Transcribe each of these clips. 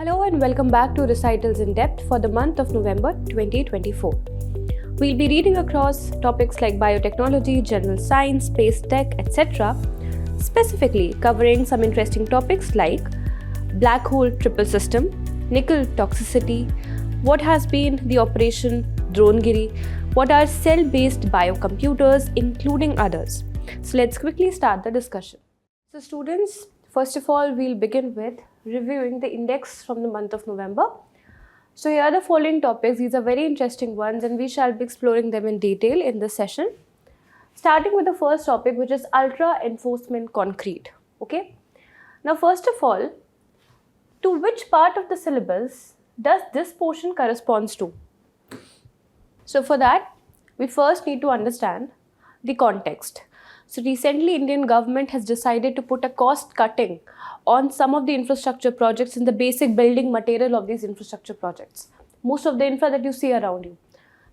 Hello and welcome back to Recitals in Depth for the month of November 2024. We'll be reading across topics like biotechnology, general science, space tech, etc., specifically covering some interesting topics like black hole triple system, nickel toxicity, what has been the operation Dronegiri, what are cell-based biocomputers, including others. So let's quickly start the discussion. So students, first of all, we'll begin with reviewing the index from the month of November. So here are the following topics. These are very interesting ones and we shall be exploring them in detail in this session. Starting with the first topic, which is ultra enforcement concrete. Okay. Now first of all, to which part of the syllabus does this portion corresponds to? So for that, we first need to understand the context. So recently, Indian government has decided to put a cost cutting on some of the infrastructure projects in the basic building material of these infrastructure projects. Most of the infra that you see around you,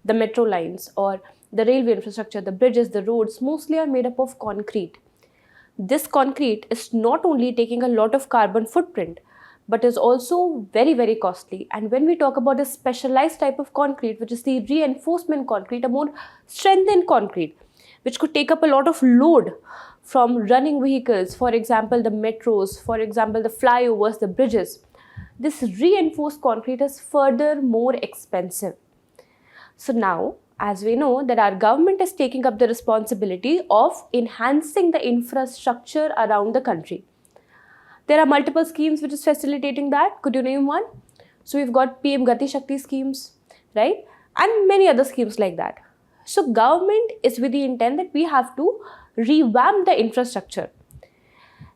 the metro lines or the railway infrastructure, the bridges, the roads, mostly are made up of concrete. This concrete is not only taking a lot of carbon footprint, but is also very, very costly. And when we talk about a specialized type of concrete, which is the reinforcement concrete, a more strengthened concrete, which could take up a lot of load from running vehicles, for example, the metros, for example, the flyovers, the bridges. This reinforced concrete is further more expensive. So now, as we know that our government is taking up the responsibility of enhancing the infrastructure around the country. There are multiple schemes which is facilitating that. Could you name one? So we've got PM Gati Shakti schemes, right? And many other schemes like that. So government is with the intent that we have to revamp the infrastructure.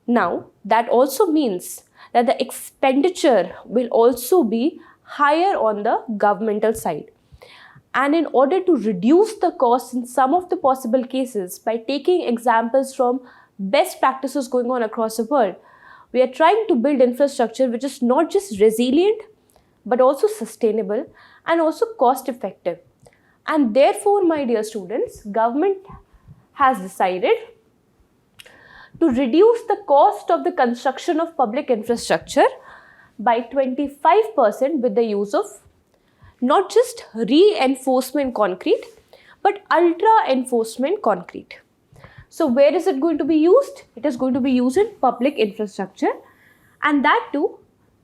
Now, that also means that the expenditure will also be higher on the governmental side. And in order to reduce the cost in some of the possible cases by taking examples from best practices going on across the world, we are trying to build infrastructure which is not just resilient, but also sustainable and also cost effective. And therefore, my dear students, government has decided to reduce the cost of the construction of public infrastructure by 25% with the use of not just reinforcement concrete, but ultra enforcement concrete. So where is it going to be used? It is going to be used in public infrastructure, and that too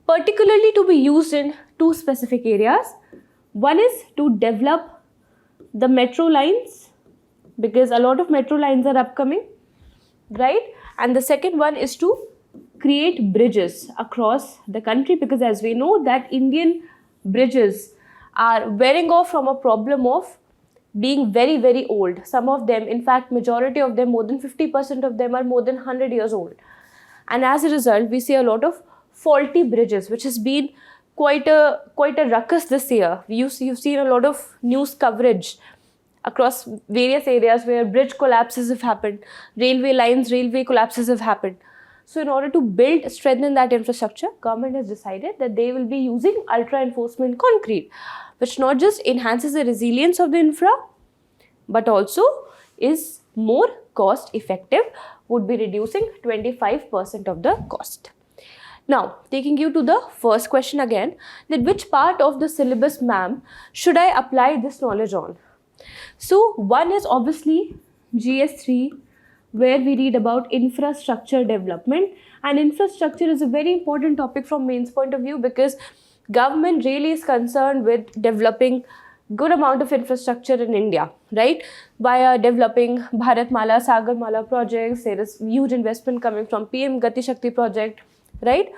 particularly to be used in two specific areas. One is to develop the metro lines, because a lot of metro lines are upcoming, right? And the second one is to create bridges across the country, because as we know that Indian bridges are wearing off from a problem of being very, very old. Some of them, in fact, majority of them, more than 50% of them are more than 100 years old. And as a result, we see a lot of faulty bridges, which has been quite a ruckus this year. You've seen a lot of news coverage across various areas where bridge collapses have happened, railway collapses have happened. So in order to strengthen that infrastructure, government has decided that they will be using ultra enforcement concrete, which not just enhances the resilience of the infra, but also is more cost effective, would be reducing 25% of the cost. Now, taking you to the first question again, that which part of the syllabus, ma'am, should I apply this knowledge on? So, one is obviously GS3, where we read about infrastructure development, and infrastructure is a very important topic from mains point of view, because government really is concerned with developing good amount of infrastructure in India, right? Via developing Bharatmala, Sagarmala projects, there is huge investment coming from PM Gati Shakti project, right?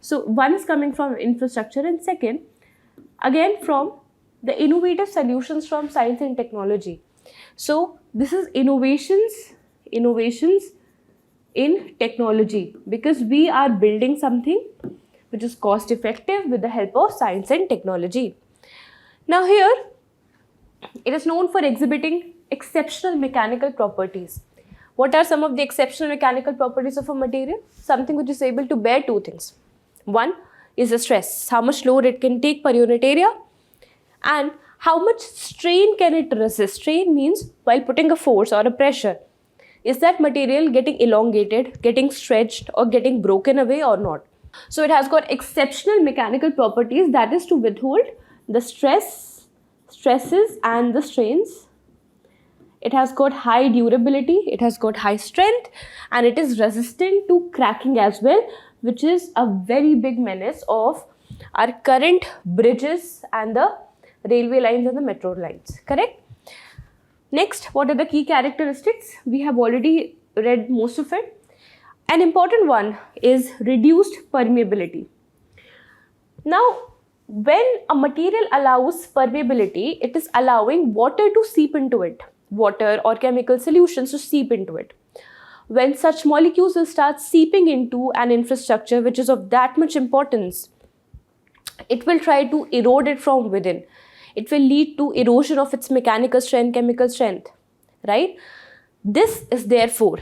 So one is coming from infrastructure, and second, again from the innovative solutions from science and technology. So this is innovations in technology, because we are building something which is cost effective with the help of science and technology. Now here, it is known for exhibiting exceptional mechanical properties. What are some of the exceptional mechanical properties of a material? Something which is able to bear two things. One is the stress, how much load it can take per unit area, and how much strain can it resist. Strain means while putting a force or a pressure, is that material getting elongated, getting stretched, or getting broken away or not? So it has got exceptional mechanical properties, that is to withhold the stresses and the strains. It has got high durability, it has got high strength, and it is resistant to cracking as well, which is a very big menace of our current bridges and the railway lines and the metro lines, correct? Next, what are the key characteristics? We have already read most of it. An important one is reduced permeability. Now, when a material allows permeability, it is allowing water to seep into it, water or chemical solutions to seep into it. When such molecules will start seeping into an infrastructure which is of that much importance, it will try to erode it from within. It will lead to erosion of its mechanical strength, chemical strength, right? This is therefore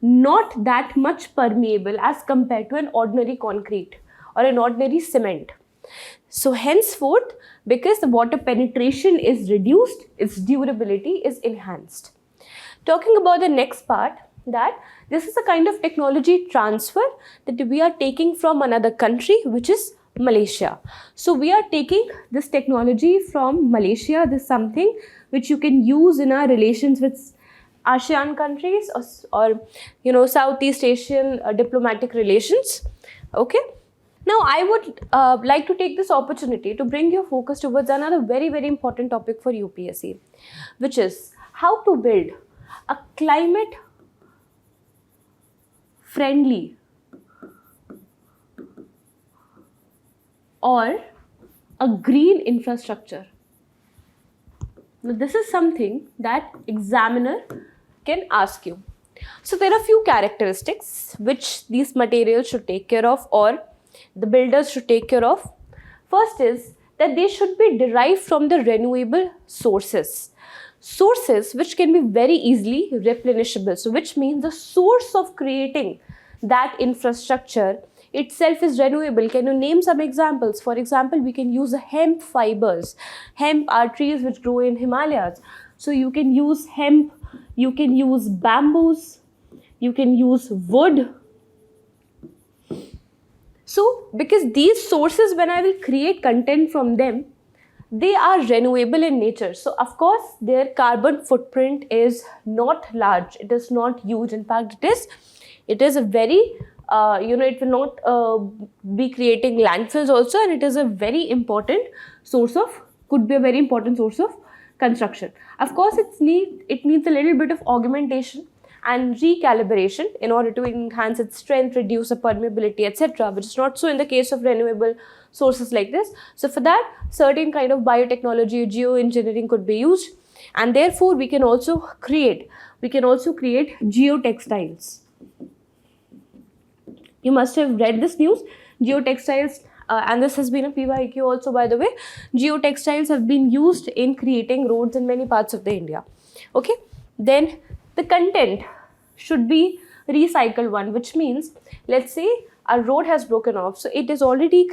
not that much permeable as compared to an ordinary concrete or an ordinary cement. So henceforth, because the water penetration is reduced, its durability is enhanced. Talking about the next part, that this is a kind of technology transfer that we are taking from another country, which is Malaysia. So we are taking this technology from Malaysia. This is something which you can use in our relations with ASEAN countries or Southeast Asian diplomatic relations. Okay. Now I would like to take this opportunity to bring your focus towards another very, very important topic for UPSC, which is how to build a climate friendly or a green infrastructure. Now this is something that examiner can ask you. So there are few characteristics which these materials should take care of, or the builders should take care of. First is that they should be derived from the renewable sources which can be very easily replenishable. So which means the source of creating that infrastructure itself is renewable. Can you name some examples? For example, we can use hemp fibers. Hemp are trees which grow in Himalayas. So you can use hemp, you can use bamboos, you can use wood. So because these sources, when I will create content from them, they are renewable in nature. So of course their carbon footprint is not large, it is not huge. In fact, it is a very it will not be creating landfills also, and it is a very important source of, could be a very important source of construction. Of course it needs a little bit of augmentation and recalibration in order to enhance its strength, reduce the permeability, etc., which is not so in the case of renewable sources like this. So for that, certain kind of biotechnology, geoengineering could be used, and therefore we can also create geotextiles. You must have read this news. Geotextiles, and this has been a PYQ also, by the way. Geotextiles have been used in creating roads in many parts of the India. Okay. Then the content should be recycled one, which means, let's say a road has broken off, so it is already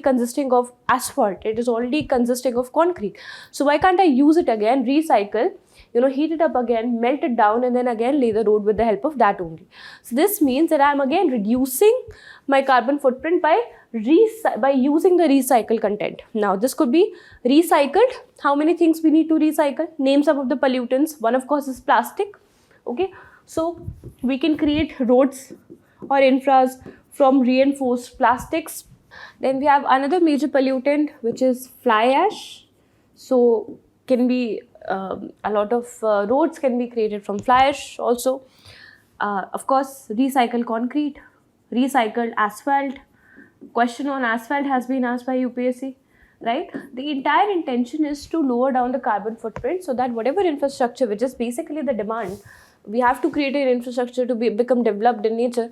consisting of asphalt, it is already consisting of concrete. So why can't I use it again, recycle, heat it up again, melt it down, and then again lay the road with the help of that only. So this means that I am again reducing my carbon footprint by using the recycled content. Now this could be recycled. How many things we need to recycle? Name some of the pollutants. One of course is plastic. Okay, so we can create roads or infras from reinforced plastics. Then we have another major pollutant, which is fly ash. So can be a lot of roads can be created from fly ash also. Of course, recycled concrete, recycled asphalt. Question on asphalt has been asked by UPSC, right? The entire intention is to lower down the carbon footprint, so that whatever infrastructure, which is basically the demand, we have to create an infrastructure to become developed in nature.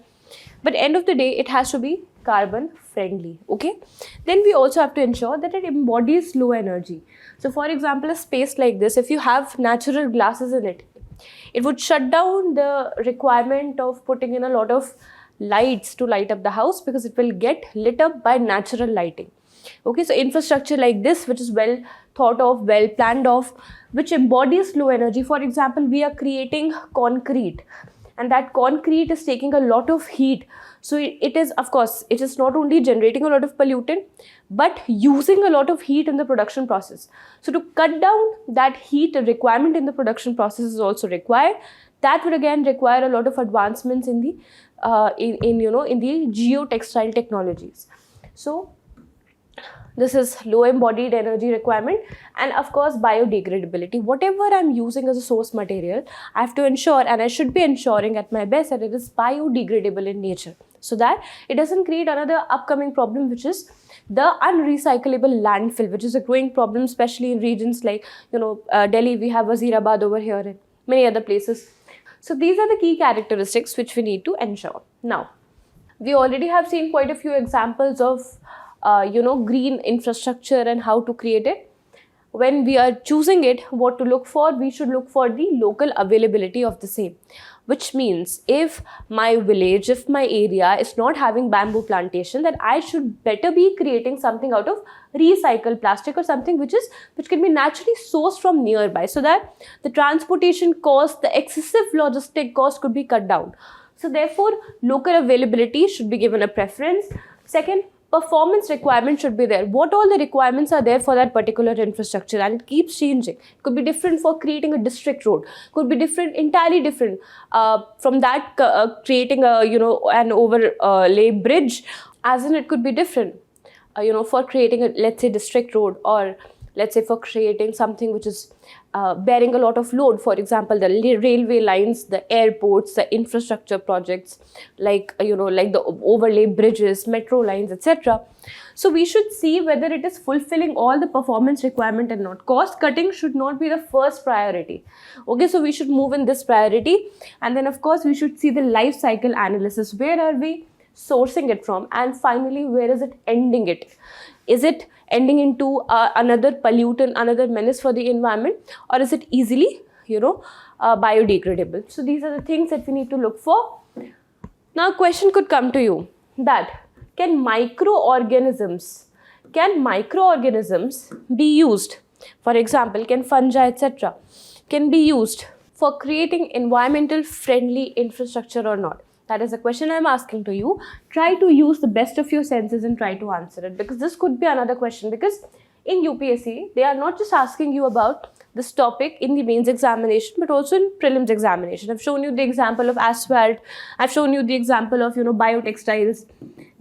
But end of the day, it has to be carbon friendly. Okay. Then we also have to ensure that it embodies low energy. So for example, a space like this, if you have natural glasses in it, it would shut down the requirement of putting in a lot of lights to light up the house, because it will get lit up by natural lighting. Okay, so infrastructure like this, which is well thought of, well planned of, which embodies low energy. For example, we are creating concrete, and that concrete is taking a lot of heat. So it is, of course, it is not only generating a lot of pollutant, but using a lot of heat in the production process. So to cut down that heat requirement in the production process is also required. That would again require a lot of advancements in the in the geotextile technologies. So this is low embodied energy requirement, and of course biodegradability. Whatever I'm using as a source material, I have to ensure, and I should be ensuring at my best, that it is biodegradable in nature, so that it doesn't create another upcoming problem, which is the unrecyclable landfill, which is a growing problem, especially in regions like Delhi. We have Wazirabad over here and many other places. So these are the key characteristics which we need to ensure. Now, we already have seen quite a few examples of green infrastructure and how to create it. When we are choosing it, what to look for, we should look for the local availability of the same. Which means if my village, if my area is not having bamboo plantation, then I should better be creating something out of recycled plastic or something which can be naturally sourced from nearby, so that the transportation cost, the excessive logistic cost could be cut down. So therefore, local availability should be given a preference. Second, performance requirements should be there. What all the requirements are there for that particular infrastructure, and it keeps changing. It could be different for creating a district road, could be different, entirely different from that creating a an overlay bridge, as in it could be different for creating a, let's say, district road, or let's say for creating something which is bearing a lot of load, for example, the railway lines, the airports, the infrastructure projects, like like the overlay bridges, metro lines, etc. So we should see whether it is fulfilling all the performance requirement and not. Cost cutting should not be the first priority. Okay, so we should move in this priority, and then of course we should see the life cycle analysis. Where are we sourcing it from, and finally where is it ending it? Is it ending into another pollutant, another menace for the environment, or is it easily biodegradable? So these are the things that we need to look for. Now a question could come to you, that can microorganisms be used, for example, can fungi, etc., can be used for creating environmental friendly infrastructure or not? That is a question I'm asking to you. Try to use the best of your senses and try to answer it, because this could be another question. Because in UPSC, they are not just asking you about this topic in the mains examination, but also in prelims examination. I've shown you the example of asphalt. I've shown you the example of biotextiles,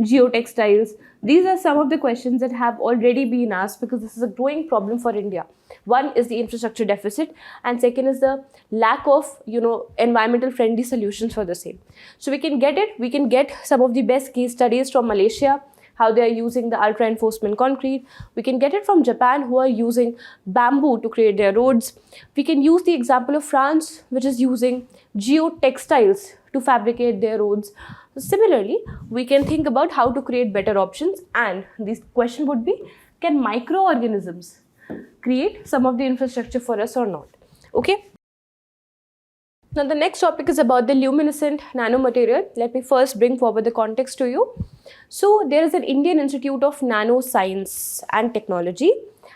geotextiles. These are some of the questions that have already been asked, because this is a growing problem for India. One is the infrastructure deficit, and second is the lack of environmental friendly solutions for the same. So we can get it. We can get some of the best case studies from Malaysia, how they are using the ultra enforcement concrete. We can get it from Japan, who are using bamboo to create their roads. We can use the example of France, which is using geotextiles to fabricate their roads. Similarly, we can think about how to create better options, and this question would be, can microorganisms create some of the infrastructure for us or not? Okay. Now the next topic is about the luminescent nanomaterial. Let me first bring forward the context to you. So there is an Indian Institute of Nanoscience and Technology,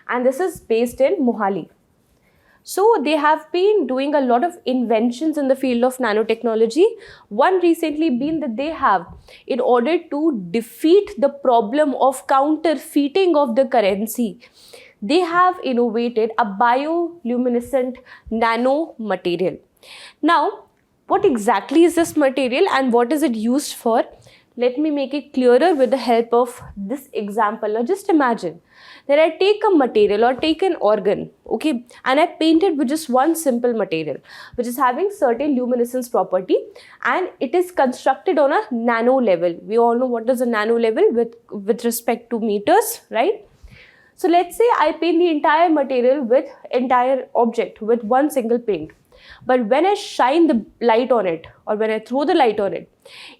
and this is based in Mohali. So they have been doing a lot of inventions in the field of nanotechnology. One recently being that they have, in order to defeat the problem of counterfeiting of the currency, they have innovated a bioluminescent nanomaterial. Now, what exactly is this material and what is it used for? Let me make it clearer with the help of this example. Now just imagine that I take a material or take an organ, okay, and I paint it with just one simple material which is having certain luminescence property, and it is constructed on a nano level. We all know what is a nano level with respect to meters, right? So let's say I paint the entire material with entire object with one single paint. But when I shine the light on it, or when I throw the light on it,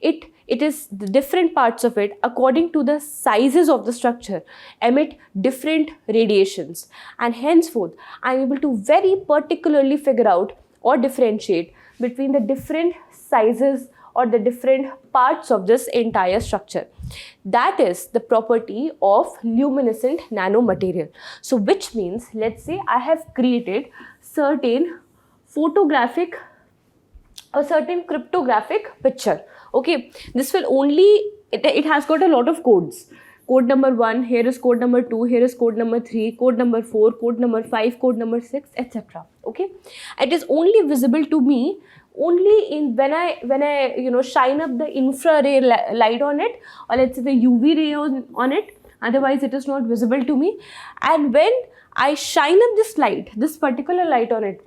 it is the different parts of it, according to the sizes of the structure, emit different radiations, and henceforth I am able to very particularly figure out or differentiate between the different sizes or the different parts of this entire structure. That is the property of luminescent nanomaterial. So which means, let's say I have created certain photographic a certain cryptographic picture. Okay, this will only, it has got a lot of codes. Code number 1, here is code number 2, here is code number 3, code number 4, code number 5, code number 6, etc. Okay, it is only visible to me only in when I shine up the infrared light on it, or let's say the UV ray on it. Otherwise it is not visible to me. And when I shine up this light, this particular light on it,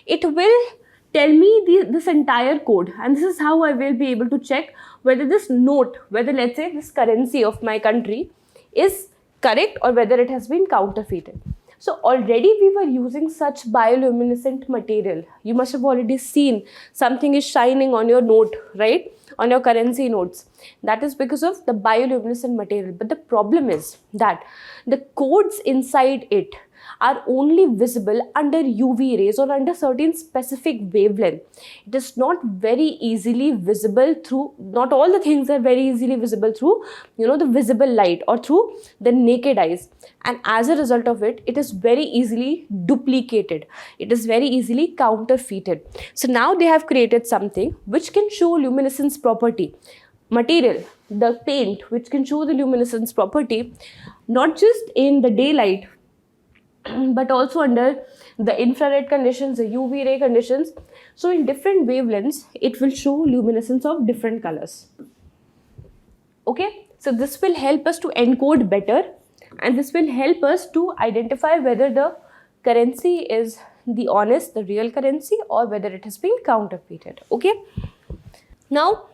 it will tell me this entire code, and this is how I will be able to check whether this note, whether let's say this currency of my country is correct or whether it has been counterfeited. So already we were using such bioluminescent material. You must have already seen something is shining on your note, right? On your currency notes. That is because of the bioluminescent material. But the problem is that the codes inside it are only visible under UV rays or under certain specific wavelength. It is not very easily visible through, not all the things are very easily visible through, the visible light or through the naked eyes. And as a result of it, it is very easily duplicated. It is very easily counterfeited. So now they have created something which can show luminescence property. Material, the paint, which can show the luminescence property, not just in the daylight, but also under the infrared conditions, the UV ray conditions. So in different wavelengths, it will show luminescence of different colors. Okay, so this will help us to encode better, and this will help us to identify whether the currency is the honest, the real currency, or whether it has been counterfeited. Okay, now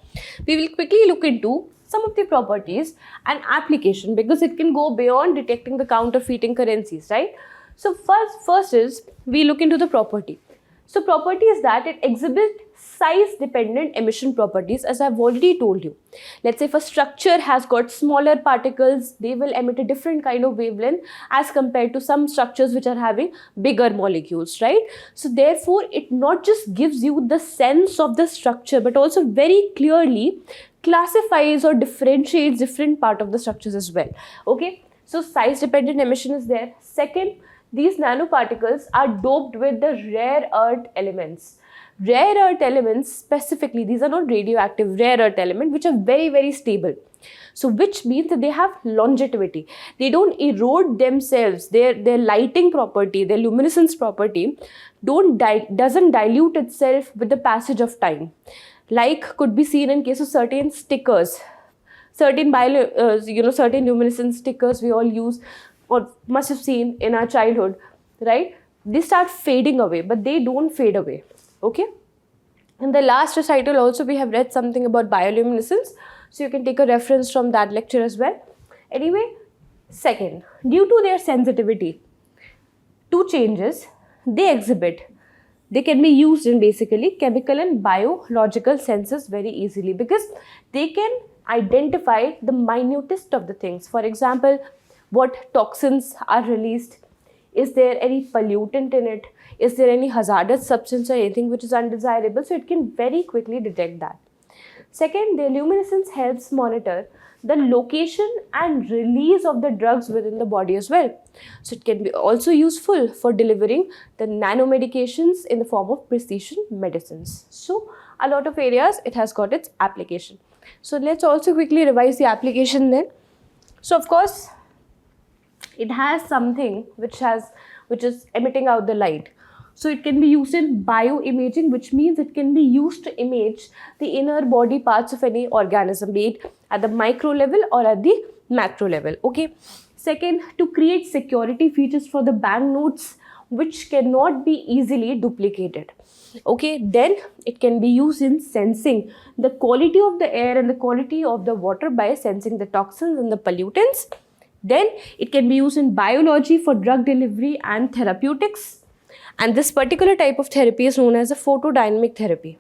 we will quickly look into some of the properties and application, because it can go beyond detecting the counterfeiting currencies, right? So first is we look into the property. So property is that it exhibits size dependent emission properties, as I've already told you. Let's say if a structure has got smaller particles, they will emit a different kind of wavelength as compared to some structures which are having bigger molecules, right? So therefore it not just gives you the sense of the structure, but also very clearly classifies or differentiates different part of the structures as well. Okay, so size dependent emission is there. Second, these nanoparticles are doped with the rare earth elements. Rare earth elements specifically, these are not radioactive, rare earth elements which are very, very stable. So which means that they have longevity. They don't erode themselves. Their lighting property, their luminescence property doesn't dilute itself with the passage of time. Like could be seen in case of certain stickers, certain certain luminescence stickers we all use or must have seen in our childhood, right? They start fading away, but they don't fade away. Okay. In the last recital also we have read something about bioluminescence, so you can take a reference from that lecture as well. Anyway, second, due to their sensitivity to changes they can be used in basically chemical and biological senses very easily, because they can identify the minutest of the things. For example, what toxins are released, is there any pollutant in it, is there any hazardous substance or anything which is undesirable, so it can very quickly detect that. Second, the luminescence helps monitor the location and release of the drugs within the body as well. So it can be also useful for delivering the nanomedications in the form of precision medicines. So a lot of areas it has got its application. So let's also quickly revise the application then. So of course, it has something which is emitting out the light. So it can be used in bioimaging, which means it can be used to image the inner body parts of any organism, be it at the micro level or at the macro level. Okay. Second, to create security features for the banknotes which cannot be easily duplicated. Okay, then it can be used in sensing the quality of the air and the quality of the water by sensing the toxins and the pollutants. Then it can be used in biology for drug delivery and therapeutics. And this particular type of therapy is known as a photodynamic therapy.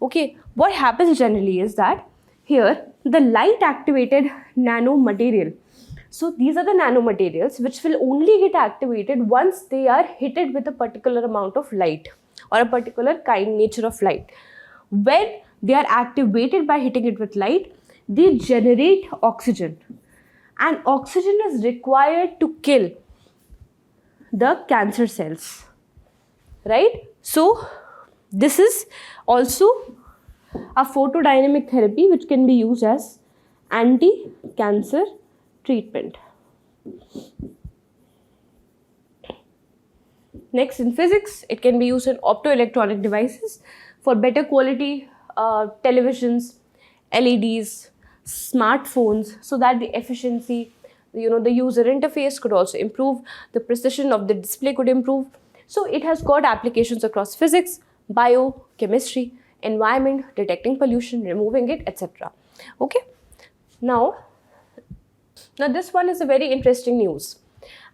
Okay, what happens generally is that here the light activated nanomaterial. So these are the nanomaterials which will only get activated once they are hit with a particular amount of light or a particular nature of light. When they are activated by hitting it with light, they generate oxygen. And oxygen is required to kill the cancer cells, right? So This is also a photodynamic therapy which can be used as anti-cancer treatment. Next, in physics, it can be used in optoelectronic devices for better quality televisions, LEDs, smartphones, so that the efficiency, the user interface could also improve, the precision of the display could improve. So it has got applications across physics, biochemistry, environment, detecting pollution, removing it, etc. Okay. Now this one is a very interesting news.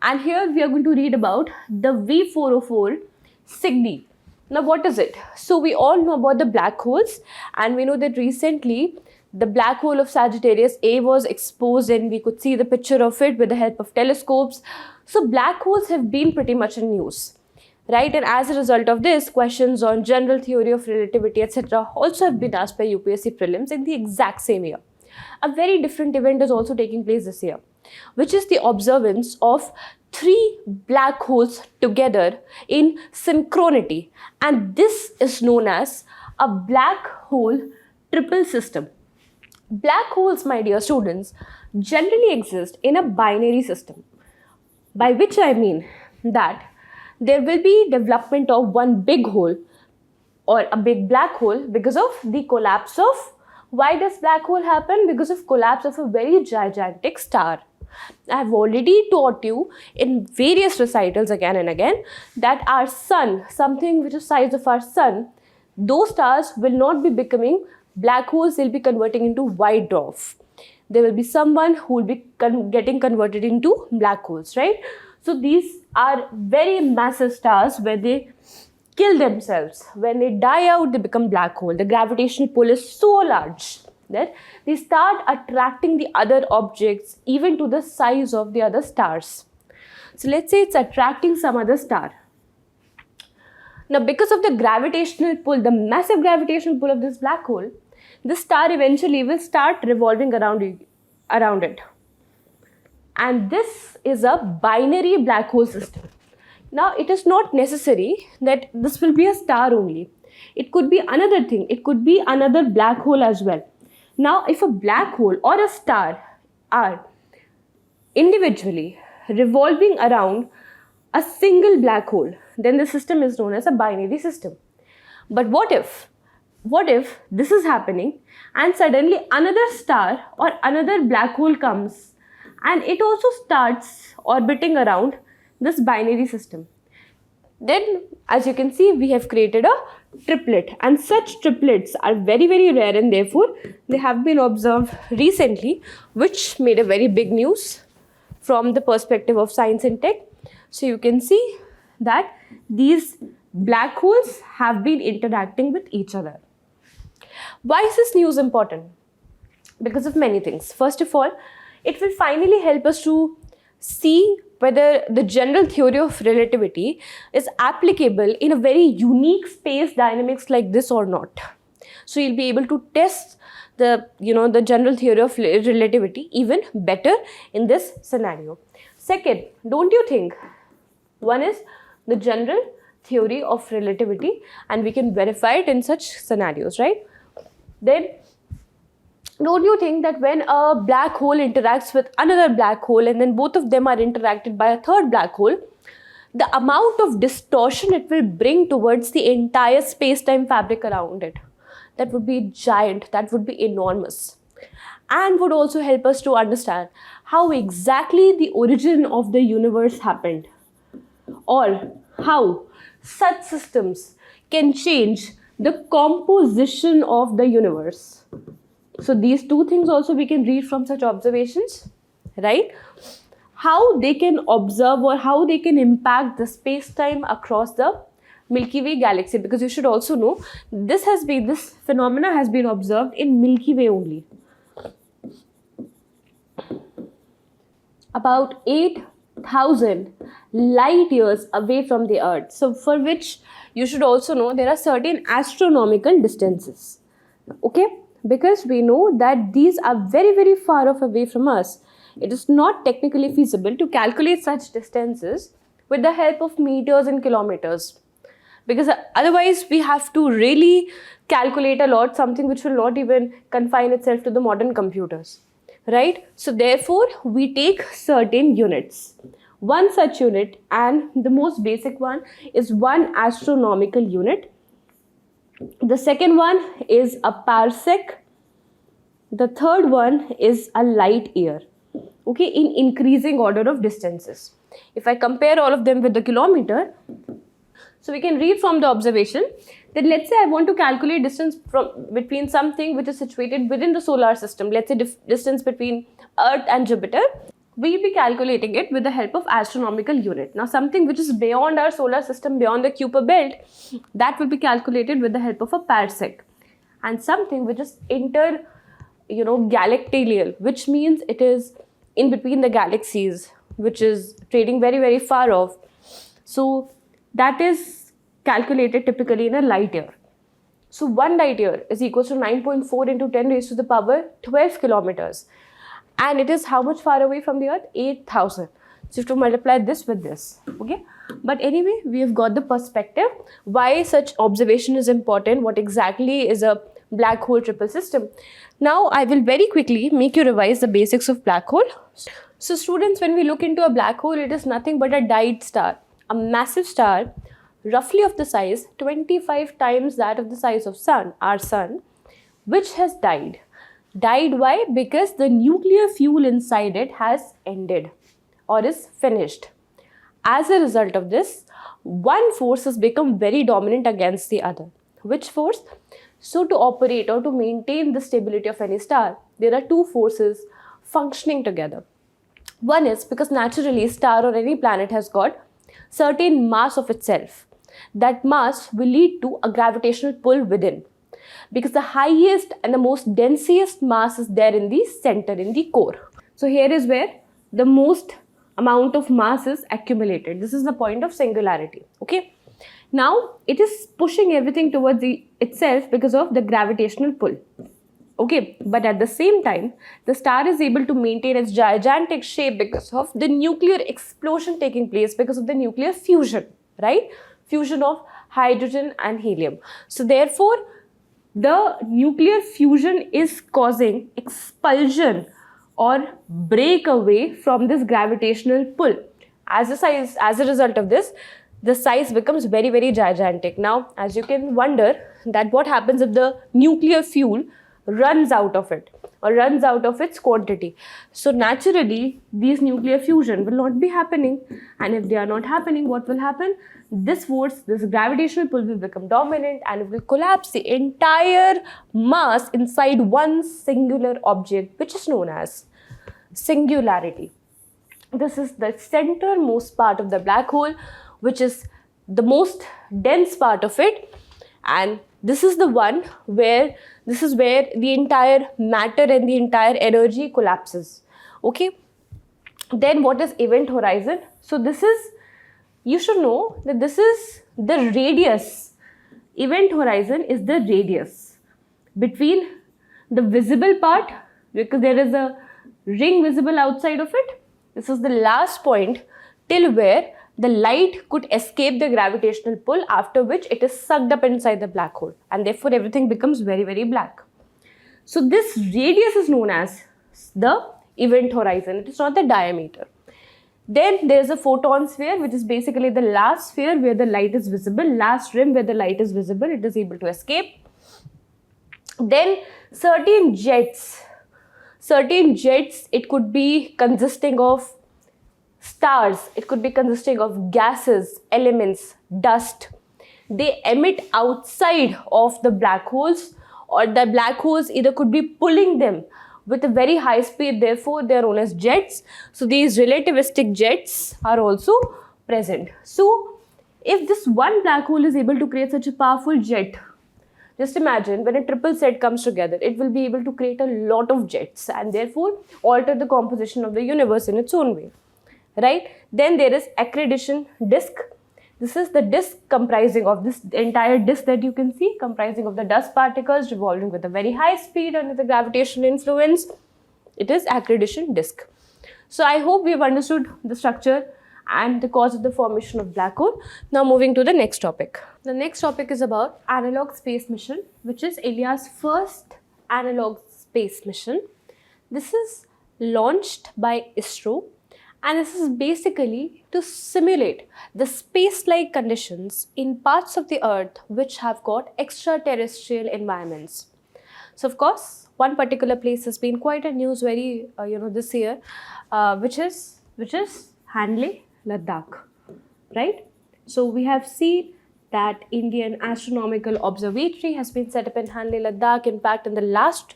And here we are going to read about the V404 Cygni. Now what is it? So we all know about the black holes, and we know that recently the black hole of Sagittarius A was exposed and we could see the picture of it with the help of telescopes. So black holes have been pretty much in news, right? And as a result of this, questions on general theory of relativity, etc. also have been asked by UPSC prelims in the exact same year. A very different event is also taking place this year, which is the observance of 3 black holes together in synchronity, and this is known as a black hole triple system. Black holes, my dear students, generally exist in a binary system, by which I mean that there will be development of one big hole or a big black hole because of the collapse of, why does black hole happen? Because of collapse of a very gigantic star. I have already taught you in various recitals again and again that our sun, something which is size of our sun, those stars will not be becoming black holes, they'll be converting into white dwarf. There will be someone who will be getting converted into black holes, right? So these are very massive stars where they kill themselves. When they die out, they become black hole. The gravitational pull is so large that they start attracting the other objects even to the size of the other stars. So let's say it's attracting some other star. Now because of the gravitational pull, the massive gravitational pull of this black hole, this star eventually will start revolving around it. And this is a binary black hole system. Now it is not necessary that this will be a star only. It could be another thing. It could be another black hole as well. Now if a black hole or a star are individually revolving around a single black hole, then the system is known as a binary system. But what if this is happening and suddenly another star or another black hole comes and it also starts orbiting around this binary system? Then, as you can see, we have created a triplet, and such triplets are very, very rare, and therefore they have been observed recently, which made a very big news from the perspective of science and tech. So you can see that these black holes have been interacting with each other. Why is this news important? Because of many things. First of all, it will finally help us to see whether the general theory of relativity is applicable in a very unique space dynamics like this or not. So you'll be able to test the general theory of relativity even better in this scenario. Second, don't you think, one is the general theory of relativity and we can verify it in such scenarios, right? Then don't you think that when a black hole interacts with another black hole and then both of them are interacted by a third black hole, the amount of distortion it will bring towards the entire space-time fabric around it, that would be giant, that would be enormous, and would also help us to understand how exactly the origin of the universe happened, or how such systems can change the composition of the universe. So these two things also we can read from such observations, right? How they can observe or how they can impact the space-time across the Milky Way galaxy, because you should also know this phenomena has been observed in Milky Way only. About 8,000 light years away from the Earth. So for which you should also know there are certain astronomical distances. Okay? Because we know that these are very, very far off away from us. It is not technically feasible to calculate such distances with the help of meters and kilometers. because otherwise we have to really calculate a lot, something which will not even confine itself to the modern computers, right? So therefore we take certain units. One such unit, and the most basic one, is 1 astronomical unit. The second one is a parsec. The third one is a light year, okay, in increasing order of distances. If I compare all of them with the kilometer, so we can read from the observation that, let's say I want to calculate distance between something which is situated within the solar system, let's say distance between Earth and Jupiter, we'll be calculating it with the help of astronomical unit. Now something which is beyond our solar system, beyond the Kuiper belt, that will be calculated with the help of a parsec. And something which is galactilial, which means it is in between the galaxies, which is trading very, very far off. So that is calculated typically in a light year. So 1 light year is equals to 9.4 into 10 raised to the power 12 kilometers. And it is how much far away from the Earth? 8,000. So you have to multiply this with this, okay? But anyway, we have got the perspective why such observation is important, what exactly is a black hole triple system. Now I will very quickly make you revise the basics of black hole. So students, when we look into a black hole, it is nothing but a dyed star, a massive star, roughly of the size 25 times that of the size of sun, our sun, which has died. Died why? Because the nuclear fuel inside it has ended or is finished. As a result of this, one force has become very dominant against the other. Which force? So to operate or to maintain the stability of any star, there are two forces functioning together. One is because naturally a star or any planet has got certain mass of itself. That mass will lead to a gravitational pull within, because the highest and the most densest mass is there in the center, in the core. So here is where the most amount of mass is accumulated. This is the point of singularity, okay? Now it is pushing everything towards itself because of the gravitational pull, okay? But at the same time, the star is able to maintain its gigantic shape because of the nuclear explosion taking place, because of the nuclear fusion, right? Fusion of hydrogen and helium. So therefore, the nuclear fusion is causing expulsion or breakaway from this gravitational pull. As a result of this, the size becomes very, very gigantic. Now, as you can wonder that what happens if the nuclear fuel runs out of it or runs out of its quantity. So naturally, these nuclear fusion will not be happening. And if they are not happening, what will happen? This force, this gravitational pull will become dominant and it will collapse the entire mass inside one singular object, which is known as singularity. This is the centermost part of the black hole, which is the most dense part of it, and this is the one where the entire matter and the entire energy collapses, okay? Then what is event horizon? So this is, you should know that this is the radius. Event horizon is the radius between the visible part, because there is a ring visible outside of it. This is the last point till where the light could escape the gravitational pull, after which it is sucked up inside the black hole, and therefore everything becomes very, very black. So this radius is known as the event horizon. It is not the diameter. Then there is a photon sphere, which is basically the last sphere where the light is visible, last rim where the light is visible, it is able to escape. Then certain jets, it could be consisting of stars, it could be consisting of gases, elements, dust. They emit outside of the black holes, or the black holes either could be pulling them with a very high speed, therefore they are known as jets. So these relativistic jets are also present. So if this one black hole is able to create such a powerful jet, just imagine when a triple set comes together, it will be able to create a lot of jets and therefore alter the composition of the universe in its own way, right? Then there is accretion disk. This is the disk comprising of this entire disk that you can see, comprising of the dust particles revolving with a very high speed under the gravitational influence. It is accretion disk. So I hope we have understood the structure and the cause of the formation of black hole. Now moving to the next topic. The next topic is about analog space mission, which is India's first analog space mission. This is launched by ISRO, and this is basically to simulate the space-like conditions in parts of the Earth which have got extraterrestrial environments. So of course, one particular place has been quite a news very this year, which is Hanle, Ladakh, right? So we have seen that Indian Astronomical Observatory has been set up in Hanle, Ladakh. In fact, in the last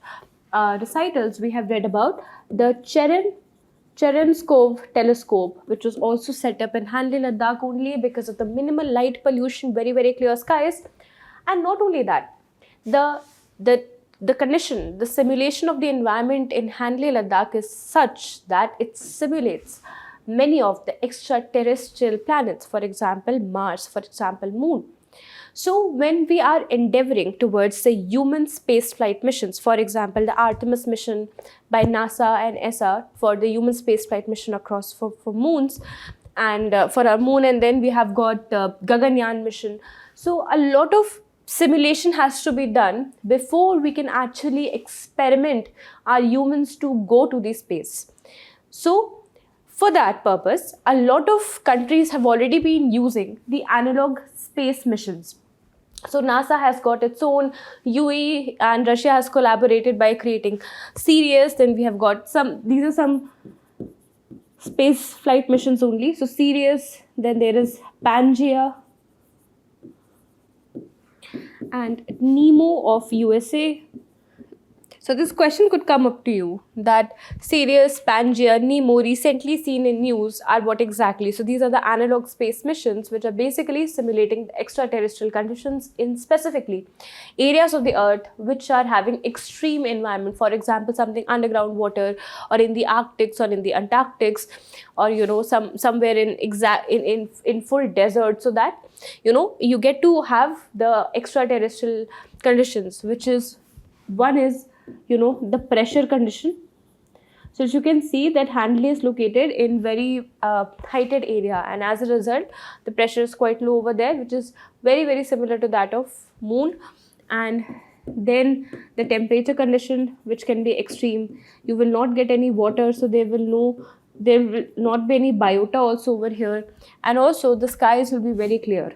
recitals, we have read about the Cherenkov telescope, which was also set up in Hanle, Ladakh only because of the minimal light pollution, very, very clear skies. And not only that, the condition, the simulation of the environment in Hanle, Ladakh is such that it simulates many of the extraterrestrial planets, for example, Mars, for example, Moon. So when we are endeavoring towards the human spaceflight missions, for example, the Artemis mission by NASA and ESA for the human spaceflight mission across for moons, and for our moon, and then we have got Gaganyaan mission. So a lot of simulation has to be done before we can actually experiment our humans to go to the space. So for that purpose, a lot of countries have already been using the analog space missions. So NASA has got its own, UAE and Russia has collaborated by creating Sirius. Then we have got these are some space flight missions only. So Sirius, then there is Pangea and Nemo of USA. So this question could come up to you that Sirius, Pangea, Nemo recently seen in news are what exactly? So these are the analog space missions which are basically simulating the extraterrestrial conditions in specifically areas of the Earth which are having extreme environment. For example, something underground water, or in the Arctics or in the Antarctics, or somewhere in full desert, so that you get to have the extraterrestrial conditions, which is one is the pressure condition. So as you can see that Hanle is located in very heighted area, and as a result the pressure is quite low over there, which is very, very similar to that of Moon. And then the temperature condition, which can be extreme. You will not get any water, so there will not be any biota also over here, and also the skies will be very clear.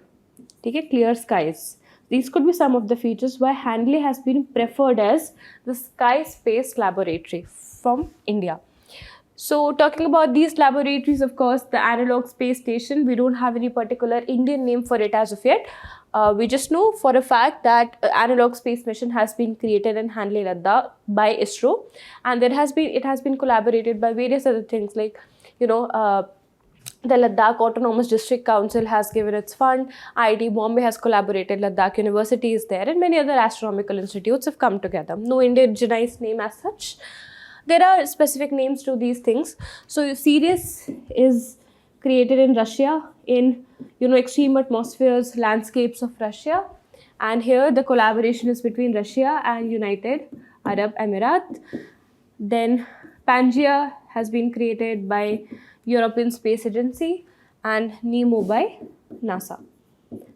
Okay, clear skies. These could be some of the features why Hanle has been preferred as the Sky Space Laboratory from India. So talking about these laboratories, of course, the analog space station, we don't have any particular Indian name for it as of yet. We just know for a fact that analog space mission has been created in Hanle, Ladakh by ISRO, and it has been collaborated by various other things like the Ladakh Autonomous District Council has given its fund, IIT Bombay has collaborated, Ladakh University is there, and many other astronomical institutes have come together. No indigenized name as such. There are specific names to these things. So Sirius is created in Russia, in extreme atmospheres, landscapes of Russia, and here the collaboration is between Russia and United Arab Emirates. Then Pangea has been created by European Space Agency, and Nemo by NASA.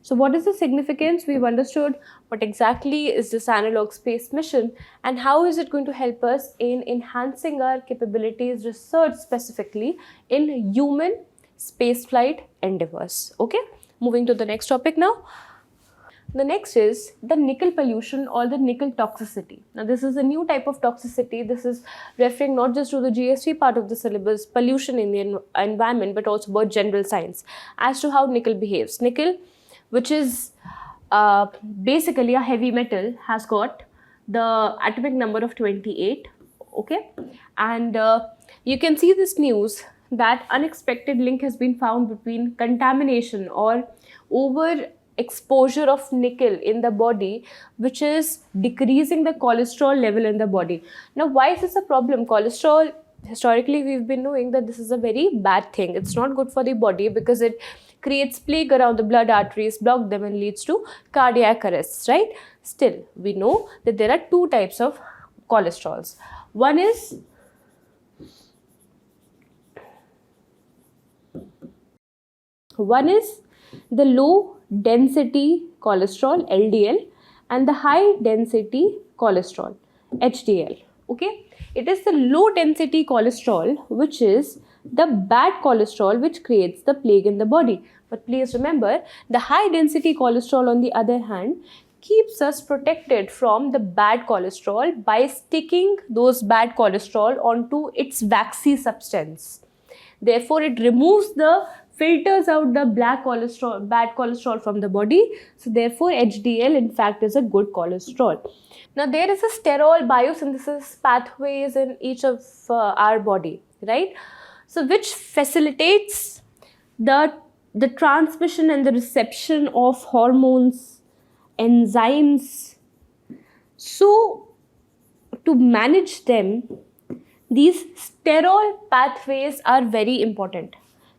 So what is the significance? We've understood what exactly is this analog space mission and how is it going to help us in enhancing our capabilities, research specifically in human spaceflight endeavors. Okay, moving to the next topic now. The next is the nickel pollution or the nickel toxicity. Now this is a new type of toxicity. This is referring not just to the GST part of the syllabus, pollution in the environment, but also about general science as to how nickel behaves. Nickel, which is basically a heavy metal, has got the atomic number of 28. Okay, and you can see this news that unexpected link has been found between contamination or over exposure of nickel in the body, which is decreasing the cholesterol level in the body. Now, why is this a problem? Cholesterol, historically, we've been knowing that this is a very bad thing. It's not good for the body because it creates plaque around the blood arteries, block them, and leads to cardiac arrests, right? Still, we know that there are two types of cholesterols. One is One is the low density cholesterol, LDL, and the high density cholesterol, HDL. Okay, it is the low density cholesterol which is the bad cholesterol which creates the plague in the body. But please remember, the high density cholesterol on the other hand keeps us protected from the bad cholesterol by sticking those bad cholesterol onto its waxy substance. Therefore, it removes filters out the bad cholesterol from the body. So therefore, HDL in fact is a good cholesterol. Now there is a sterol biosynthesis pathways in each of our body, right? So which facilitates the transmission and the reception of hormones, enzymes. So to manage them, these sterol pathways are very important.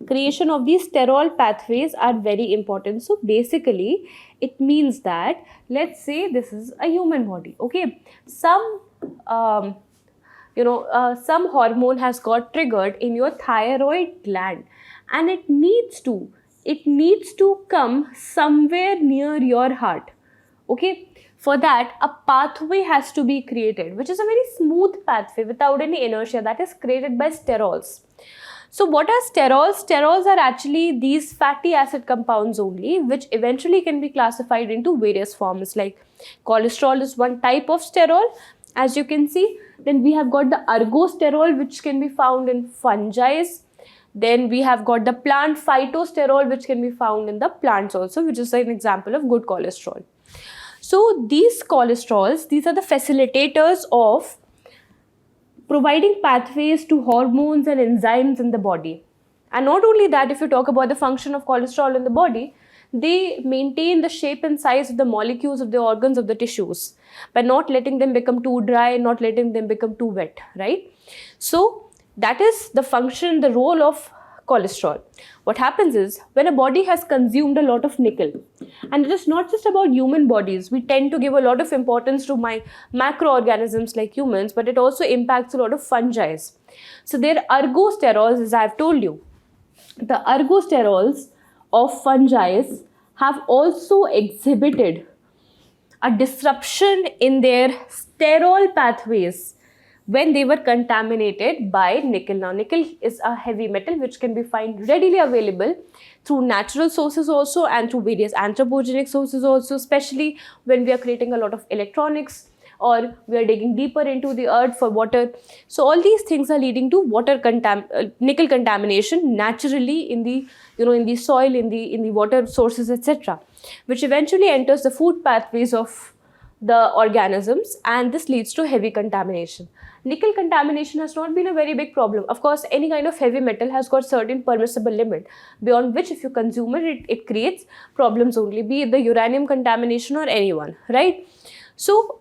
Creation of these sterol pathways are very important. So basically it means that, let's say this is a human body, okay, some hormone has got triggered in your thyroid gland, and it needs to come somewhere near your heart. Okay, for that a pathway has to be created, which is a very smooth pathway without any inertia, that is created by sterols. So what are sterols? Sterols are actually these fatty acid compounds only, which eventually can be classified into various forms. Like cholesterol is one type of sterol, as you can see. Then we have got the ergosterol, which can be found in fungi. Then we have got the plant phytosterol, which can be found in the plants also, which is an example of good cholesterol. So these cholesterols, these are the facilitators of providing pathways to hormones and enzymes in the body. And not only that, if you talk about the function of cholesterol in the body, they maintain the shape and size of the molecules of the organs of the tissues by not letting them become too dry, not letting them become too wet, right? So that is the function, the role of cholesterol. What happens is, when a body has consumed a lot of nickel, and it is not just about human bodies, we tend to give a lot of importance to macroorganisms like humans, but it also impacts a lot of fungi. So their ergosterols, as I have told you, the ergosterols of fungi have also exhibited a disruption in their sterol pathways when they were contaminated by nickel. Now, nickel is a heavy metal which can be found readily available through natural sources also and through various anthropogenic sources also, especially when we are creating a lot of electronics or we are digging deeper into the earth for water. So all these things are leading to nickel contamination naturally in the soil, in the water sources, etc., which eventually enters the food pathways of the organisms, and this leads to heavy contamination. Nickel contamination has not been a very big problem. Of course, any kind of heavy metal has got certain permissible limit, beyond which if you consume it creates problems only, be it the uranium contamination or any one, right? So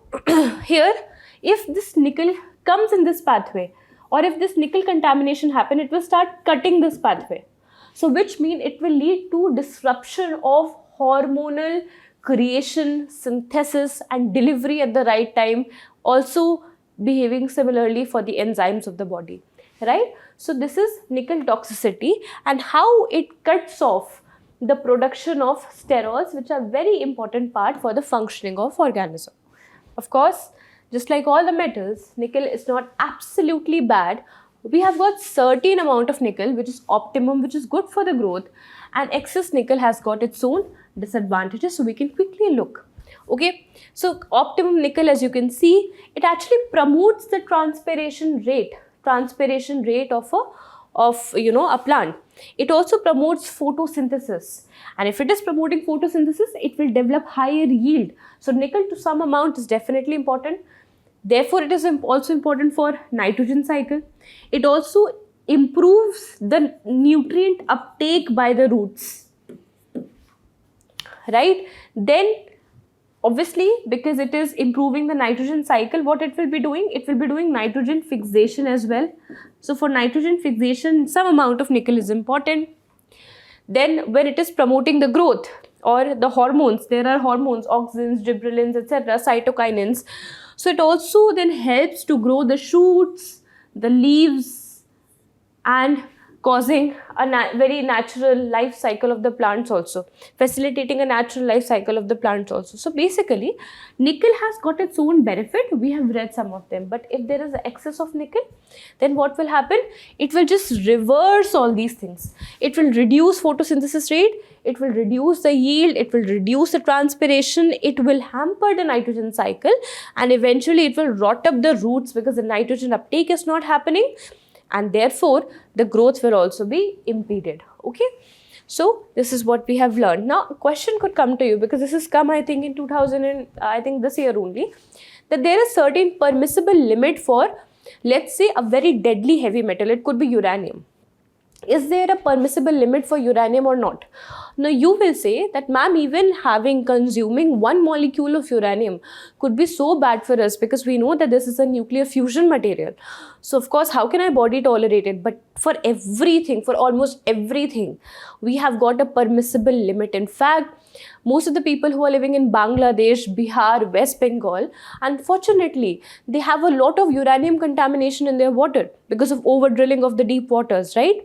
here, if this nickel comes in this pathway, or if this nickel contamination happen, it will start cutting this pathway. So which means it will lead to disruption of hormonal creation, synthesis and delivery at the right time, also behaving similarly for the enzymes of the body, right? So this is nickel toxicity and how it cuts off the production of sterols, which are very important part for the functioning of organism. Of course, just like all the metals, nickel is not absolutely bad. We have got certain amount of nickel which is optimum, which is good for the growth, and excess nickel has got its own disadvantages, so we can quickly look. Okay, so optimum nickel, as you can see, it actually promotes the transpiration rate of a plant. It also promotes photosynthesis, and if it is promoting photosynthesis, it will develop higher yield. So nickel to some amount is definitely important. Therefore, it is also important for nitrogen cycle. It also improves the nutrient uptake by the roots, right? Then obviously, because it is improving the nitrogen cycle, what it will be doing? It will be doing nitrogen fixation as well. So for nitrogen fixation, some amount of nickel is important. Then when it is promoting the growth or the hormones, there are hormones, auxins, gibberellins, etc., cytokinins. So it also then helps to grow the shoots, the leaves, and causing a very natural life cycle of the plants also, facilitating a natural life cycle of the plants also. So basically, nickel has got its own benefit. We have read some of them, but if there is excess of nickel, then what will happen? It will just reverse all these things. It will reduce photosynthesis rate, it will reduce the yield, it will reduce the transpiration, it will hamper the nitrogen cycle, and eventually it will rot up the roots because the nitrogen uptake is not happening, and therefore the growth will also be impeded. Okay, so this is what we have learned. Now a question could come to you, because this has come I think in 2000 and I think this year only, that there is certain permissible limit for, let's say, a very deadly heavy metal. It could be uranium. Is there a permissible limit for uranium or not? Now you will say that, ma'am, even consuming one molecule of uranium could be so bad for us, because we know that this is a nuclear fusion material. So of course, how can our body tolerate it? But for everything, for almost everything, we have got a permissible limit. In fact, most of the people who are living in Bangladesh, Bihar, West Bengal, unfortunately, they have a lot of uranium contamination in their water because of over drilling of the deep waters, right?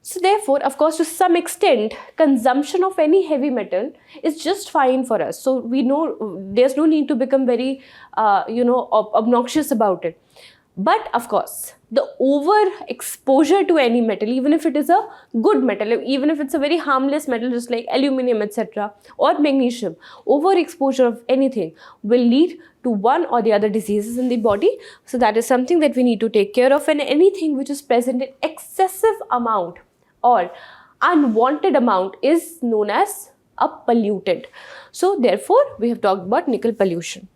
So therefore, of course, to some extent, consumption of any heavy metal is just fine for us. So we know there's no need to become very, obnoxious about it. But of course, the overexposure to any metal, even if it is a good metal, even if it's a very harmless metal, just like aluminium, etc., or magnesium, overexposure of anything will lead to one or the other diseases in the body. So that is something that we need to take care of. And anything which is present in excessive amount or unwanted amount is known as a pollutant. So therefore, we have talked about nickel pollution.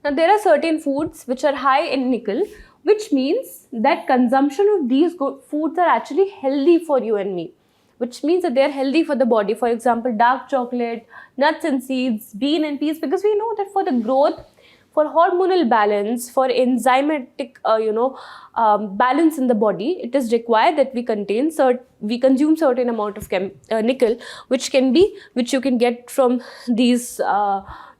Now, there are certain foods which are high in nickel, which means that consumption of these foods are actually healthy for you and me, which means that they are healthy for the body. For example, dark chocolate, nuts and seeds, bean and peas, because we know that for the growth, for hormonal balance, for enzymatic, balance in the body, it is required that we consume certain amount of nickel, which you can get from these,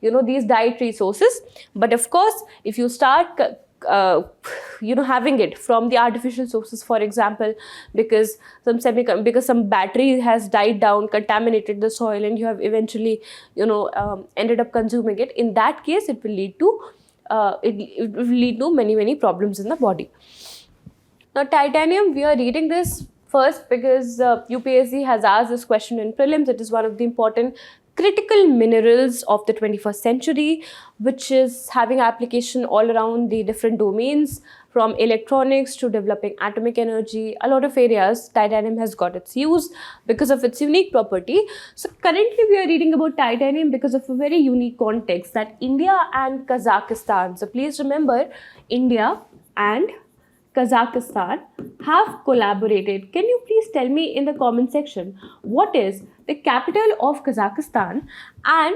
these dietary sources. But of course, if you start having it from the artificial sources, for example, because some battery has died down, contaminated the soil, and you have eventually ended up consuming it, in that case it will lead to many problems in the body. Now titanium, we are reading this first because UPSC has asked this question in prelims. It is one of the important critical minerals of the 21st century, which is having application all around the different domains, from electronics to developing atomic energy. A lot of areas titanium has got its use because of its unique property. So currently we are reading about titanium because of a very unique context, that India and Kazakhstan, so please remember, India and Kazakhstan have collaborated. Can you please tell me in the comment section what is the capital of Kazakhstan, and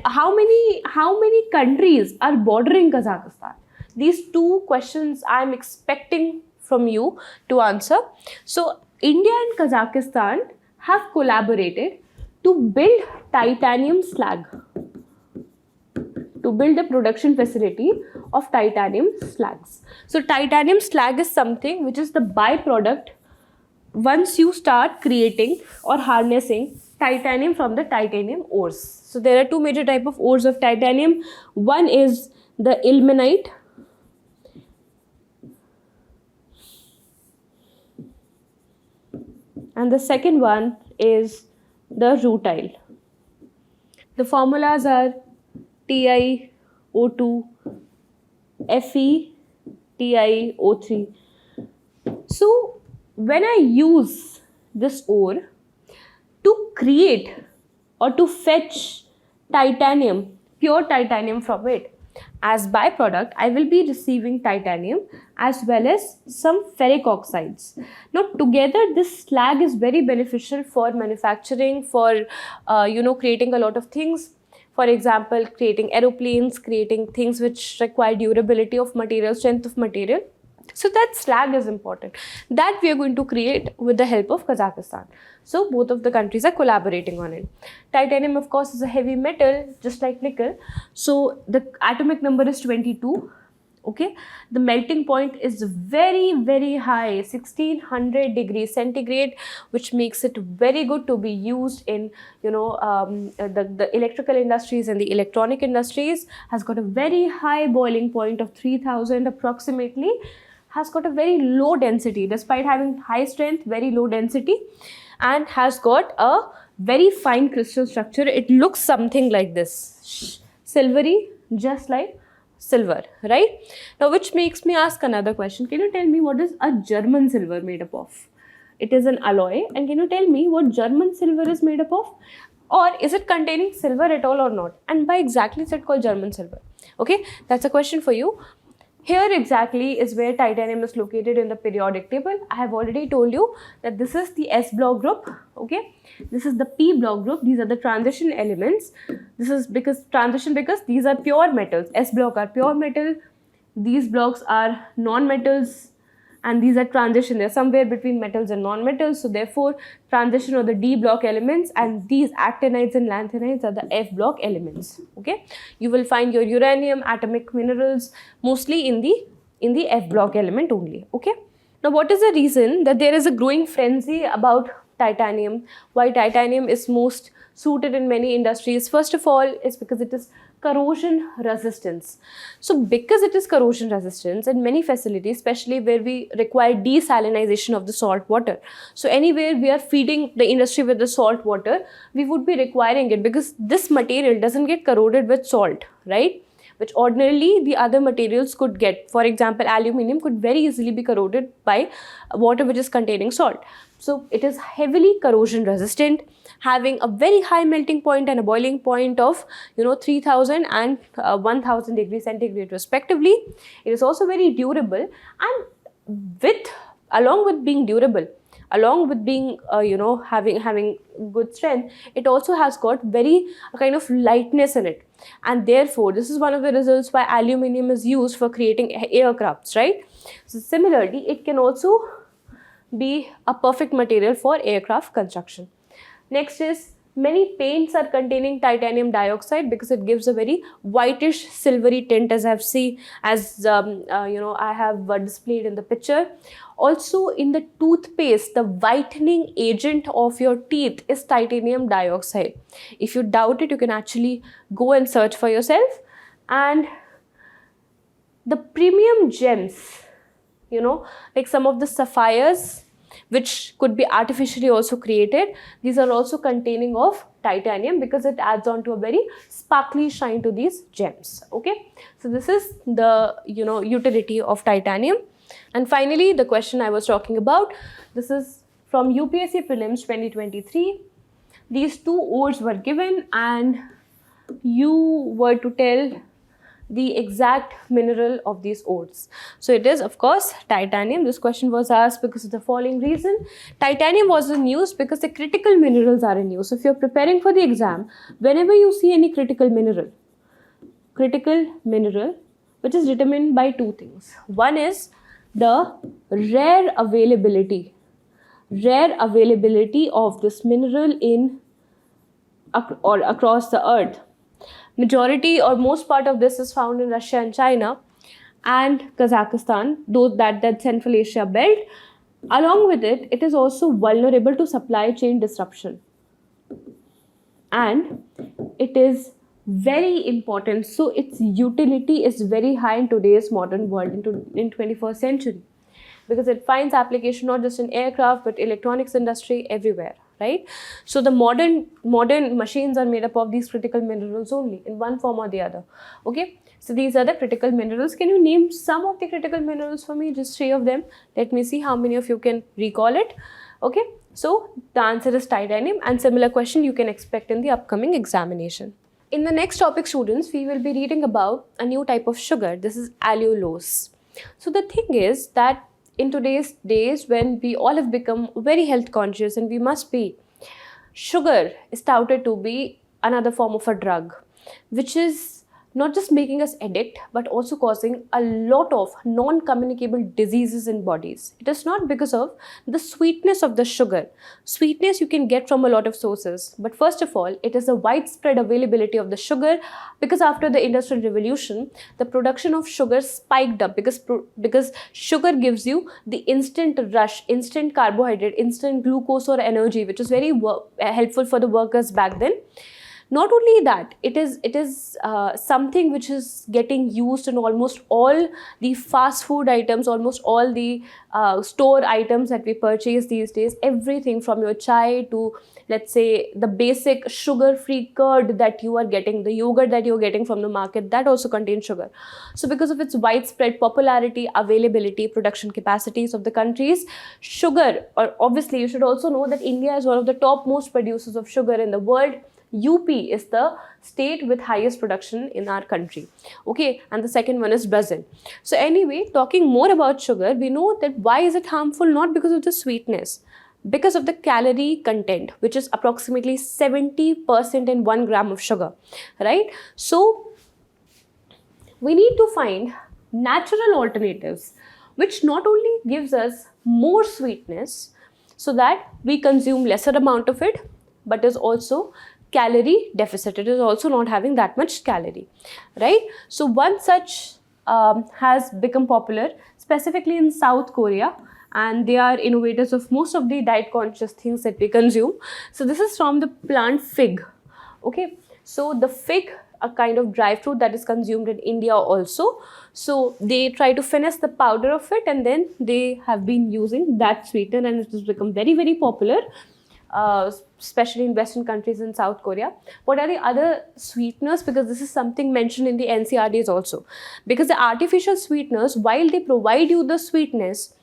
how many countries are bordering Kazakhstan? These two questions I am expecting from you to answer. So India and Kazakhstan have collaborated to build titanium slag, to build a production facility of titanium slags. So titanium slag is something which is the byproduct once you start creating or harnessing titanium from the titanium ores. So there are two major types of ores of titanium. One is the ilmenite, and the second one is the rutile. The formulas are TiO2, Fe, TiO3. So when I use this ore to create or to fetch titanium, pure titanium from it, as byproduct, I will be receiving titanium as well as some ferric oxides. Now together this slag is very beneficial for manufacturing, for creating a lot of things. For example, creating aeroplanes, creating things which require durability of material, strength of material. So that slag is important. That we are going to create with the help of Kazakhstan. So both of the countries are collaborating on it. Titanium, of course, is a heavy metal, just like nickel. So the atomic number is 22. Okay, the melting point is very, very high, 1600 degrees centigrade, which makes it very good to be used in, the electrical industries and the electronic industries. Has got a very high boiling point of 3000 approximately, has got a very low density despite having high strength, very low density, and has got a very fine crystal structure. It looks something like this, silvery, just like silver, right? Now, which makes me ask another question. Can you tell me what is a German silver made up of? It is an alloy, and can you tell me what German silver is made up of? Or is it containing silver at all or not? And why exactly is it called German silver? Okay, that's a question for you. Here exactly is where titanium is located in the periodic table. I have already told you that this is the S block group, okay? This is the P block group. These are the transition elements. This is because these are pure metals. S block are pure metal. These blocks are non-metals, and these are transition. They're somewhere between metals and non-metals. So therefore, transition are the D block elements, and these actinides and lanthanides are the F block elements. Okay, you will find your uranium, atomic minerals mostly in the F block element only. Okay. Now, what is the reason that there is a growing frenzy about titanium? Why titanium is most suited in many industries? First of all, is because it is corrosion resistance. So because it is corrosion resistance in many facilities, especially where we require desalinization of the salt water. So anywhere we are feeding the industry with the salt water, we would be requiring it, because this material doesn't get corroded with salt, right? Which ordinarily the other materials could get. For example, aluminium could very easily be corroded by water which is containing salt. So it is heavily corrosion resistant, having a very high melting point and a boiling point of 3000 and 1000 degrees centigrade respectively. It is also very durable, and along with being durable, along with being having good strength, it also has got very kind of lightness in it, and therefore this is one of the results why aluminium is used for creating aircrafts, right? So similarly, it can also be a perfect material for aircraft construction. Next is, many paints are containing titanium dioxide because it gives a very whitish silvery tint, as I have displayed in the picture. Also, in the toothpaste, the whitening agent of your teeth is titanium dioxide. If you doubt it, you can actually go and search for yourself. And the premium gems, like some of the sapphires, which could be artificially also created, these are also containing of titanium because it adds on to a very sparkly shine to these gems. Okay, so this is the utility of titanium. And finally, the question I was talking about, this is from UPSC prelims 2023. These two odes were given and you were to tell the exact mineral of these odes. So it is, of course, titanium. This question was asked because of the following reason. Titanium was in use because the critical minerals are in use. So if you're preparing for the exam, whenever you see any critical mineral which is determined by two things. One is the rare availability of this mineral in or across the earth. Majority or most part of this is found in Russia and China and Kazakhstan, that Central Asia belt. Along with it, it is also vulnerable to supply chain disruption. And it is very important. So its utility is very high in today's modern world, in 21st century. Because it finds application not just in aircraft, but electronics industry, everywhere. Right? So the modern machines are made up of these critical minerals only in one form or the other. Okay, so these are the critical minerals. Can you name some of the critical minerals for me? Just 3 of them. Let me see how many of you can recall it. Okay, so the answer is titanium, and similar question you can expect in the upcoming examination. In the next topic, students, we will be reading about a new type of sugar. This is allulose. So the thing is that in today's days, when we all have become very health conscious, and we must be, sugar is touted to be another form of a drug, which is not just making us addict, but also causing a lot of non-communicable diseases in bodies. It is not because of the sweetness of the sugar. Sweetness you can get from a lot of sources, but first of all, it is the widespread availability of the sugar, because after the Industrial Revolution, the production of sugar spiked up because sugar gives you the instant rush, instant carbohydrate, instant glucose or energy, which is very helpful for the workers back then. Not only that, it is something which is getting used in almost all the fast food items, almost all the store items that we purchase these days. Everything from your chai to, let's say, the basic sugar-free curd that you are getting, the yogurt that you're getting from the market, that also contains sugar. So because of its widespread popularity, availability, production capacities of the countries, sugar, or obviously you should also know that India is one of the top most producers of sugar in the world. UP is the state with highest production in our country. Okay, and the second one is Brazil. So anyway, talking more about sugar, we know that why is it harmful? Not because of the sweetness, because of the calorie content, which is approximately 70% in 1 gram of sugar, right? So we need to find natural alternatives which not only gives us more sweetness so that we consume lesser amount of it, but is also calorie deficit. It is also not having that much calorie, right? So one such has become popular specifically in South Korea, and they are innovators of most of the diet conscious things that we consume. So this is from the plant fig. Okay, so the fig, a kind of dry fruit that is consumed in India also. So they try to finesse the powder of it, and then they have been using that sweetener, and it has become very, very popular, especially in Western countries in South Korea. What are the other sweeteners? Because this is something mentioned in the NCRTs also. Because the artificial sweeteners, while they provide you the sweetness,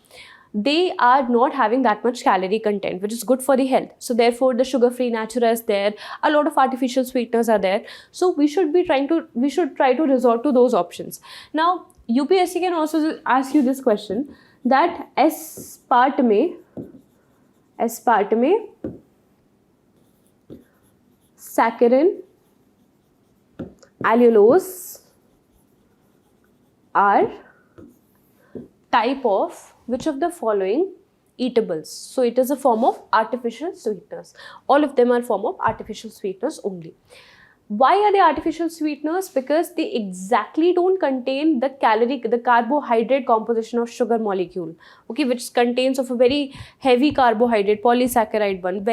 they are not having that much calorie content, which is good for the health. So therefore, the sugar-free natura is there. A lot of artificial sweeteners are there. So we should try to resort to those options. Now, UPSC can also ask you this question, that aspartame, saccharin, allulose are type of which of the following eatables? So it is a form of artificial sweeteners. All of them are form of artificial sweeteners only. Why are they artificial sweeteners? Because they exactly don't contain the carbohydrate composition of sugar molecule, okay, which contains of a very heavy carbohydrate, polysaccharide one,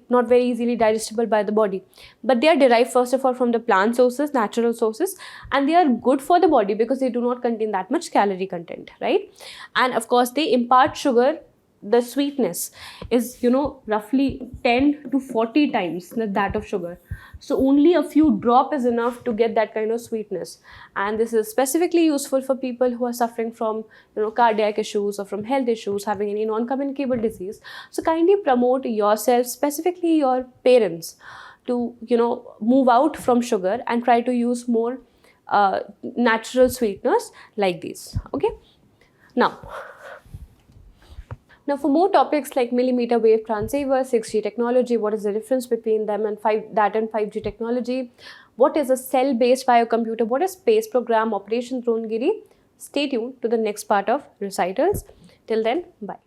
not very easily digestible by the body. But they are derived first of all from the plant sources, natural sources, and they are good for the body because they do not contain that much calorie content, right? And of course, they impart sugar. The sweetness is, roughly 10 to 40 times that of sugar. So only a few drop is enough to get that kind of sweetness. And this is specifically useful for people who are suffering from, cardiac issues or from health issues, having any non-communicable disease. So kindly promote yourself, specifically your parents, to, move out from sugar and try to use more natural sweeteners like these. Okay. Now, for more topics like millimeter wave transceivers, 6G technology, what is the difference between them and 5G technology, what is a cell-based biocomputer, what is space program, Operation Drone Giri, stay tuned to the next part of Recitals. Till then, bye.